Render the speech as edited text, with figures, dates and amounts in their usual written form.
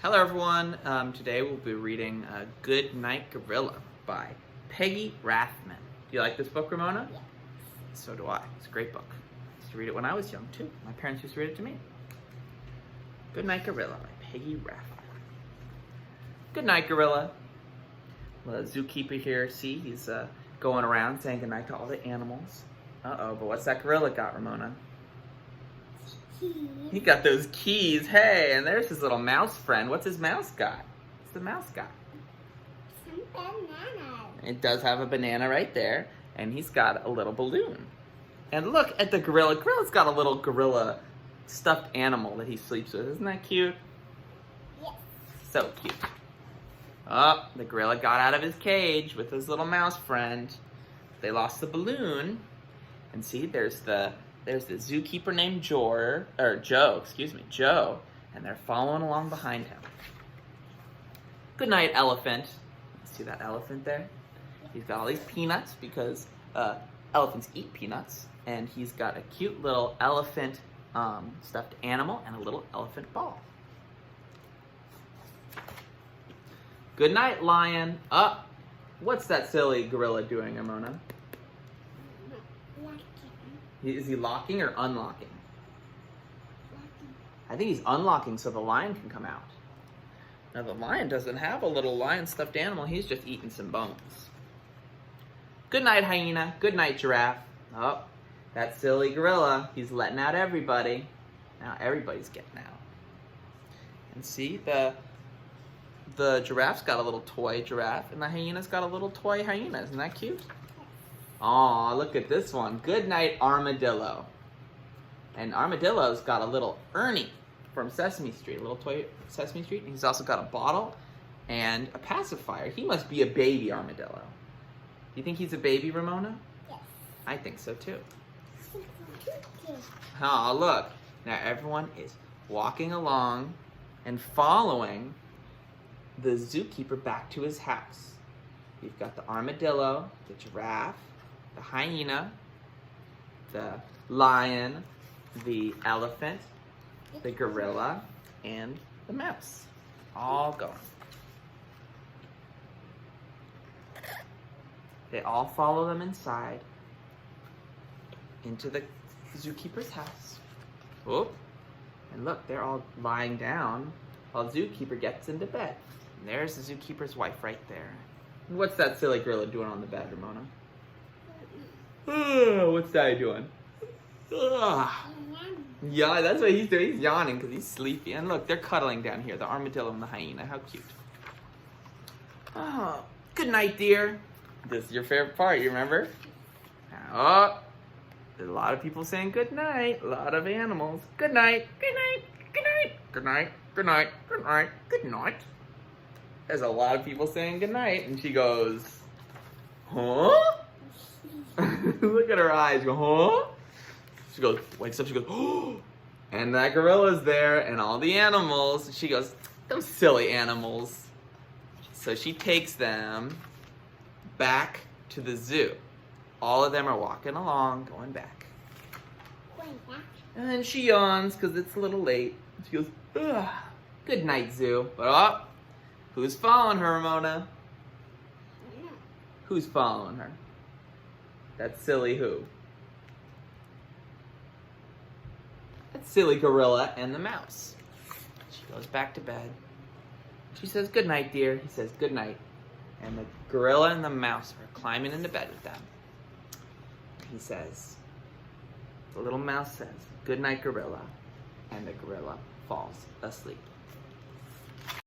Hello everyone, today we'll be reading Good Night Gorilla by Peggy Rathmann. Do you like this book, Ramona? Yeah. So do I. It's a great book. I used to read it when I was young too. My parents used to read it to me. Good Night Gorilla by Peggy Rathmann. Good night, Gorilla. The zookeeper here, see, he's going around saying goodnight to all the animals. Uh-oh, but what's that gorilla got, Ramona? He got those keys. Hey, and there's his little mouse friend. What's his mouse got? What's the mouse got? Some bananas. It does have a banana right there, and he's got a little balloon. And look at the gorilla. Gorilla's got a little gorilla stuffed animal that he sleeps with. Isn't that cute? Yes. So cute. Oh, the gorilla got out of his cage with his little mouse friend. They lost the balloon. And see, there's the zookeeper named Joe, and they're following along behind him. Good night, elephant. See that elephant there? He's got all these peanuts because elephants eat peanuts, and he's got a cute little elephant stuffed animal and a little elephant ball. Good night, lion. What's that silly gorilla doing, Ramona? Is he locking or unlocking? I think he's unlocking so the lion can come out. Now the lion doesn't have a little lion stuffed animal. He's just eating some bones. Good night, hyena. Good night, giraffe. Oh, that silly gorilla. He's letting out everybody. Now everybody's getting out. And see, the giraffe's got a little toy giraffe, and the hyena's got a little toy hyena. Isn't that cute? Aw, look at this one. Good night, armadillo. And armadillo's got a little Ernie from Sesame Street, a little toy Sesame Street. And he's also got a bottle and a pacifier. He must be a baby armadillo. You think he's a baby, Ramona? Yes. I think so too. Aw, look. Now everyone is walking along and following the zookeeper back to his house. We've got the armadillo, the giraffe, the hyena, the lion, the elephant, the gorilla, and the mouse. All going. They all follow them inside into the zookeeper's house. Oh, and look, they're all lying down while the zookeeper gets into bed. And there's the zookeeper's wife right there. What's that silly gorilla doing on the bed, Ramona? What's that doing? Yeah, that's what he's doing. He's yawning because he's sleepy. And look, they're cuddling down here, the armadillo and the hyena. How cute. Oh, good night, dear. This is your favorite part, you remember? Oh, there's a lot of people saying good night. A lot of animals. Good night. Good night. Good night. Good night. Good night. Good night. Good night. There's a lot of people saying good night, and she goes, huh? Look at her eyes. Go, huh? She goes, wakes up, she goes, oh! And that gorilla's there, and all the animals. She goes, those silly animals. So she takes them back to the zoo. All of them are walking along, going back. And then she yawns because it's a little late. She goes, ugh, good night, zoo. But who's following her, Ramona? Who's following her? That silly who? That silly gorilla and the mouse. She goes back to bed. She says, good night, dear. He says, good night. And the gorilla and the mouse are climbing into bed with them. He says, the little mouse says, good night, gorilla. And the gorilla falls asleep.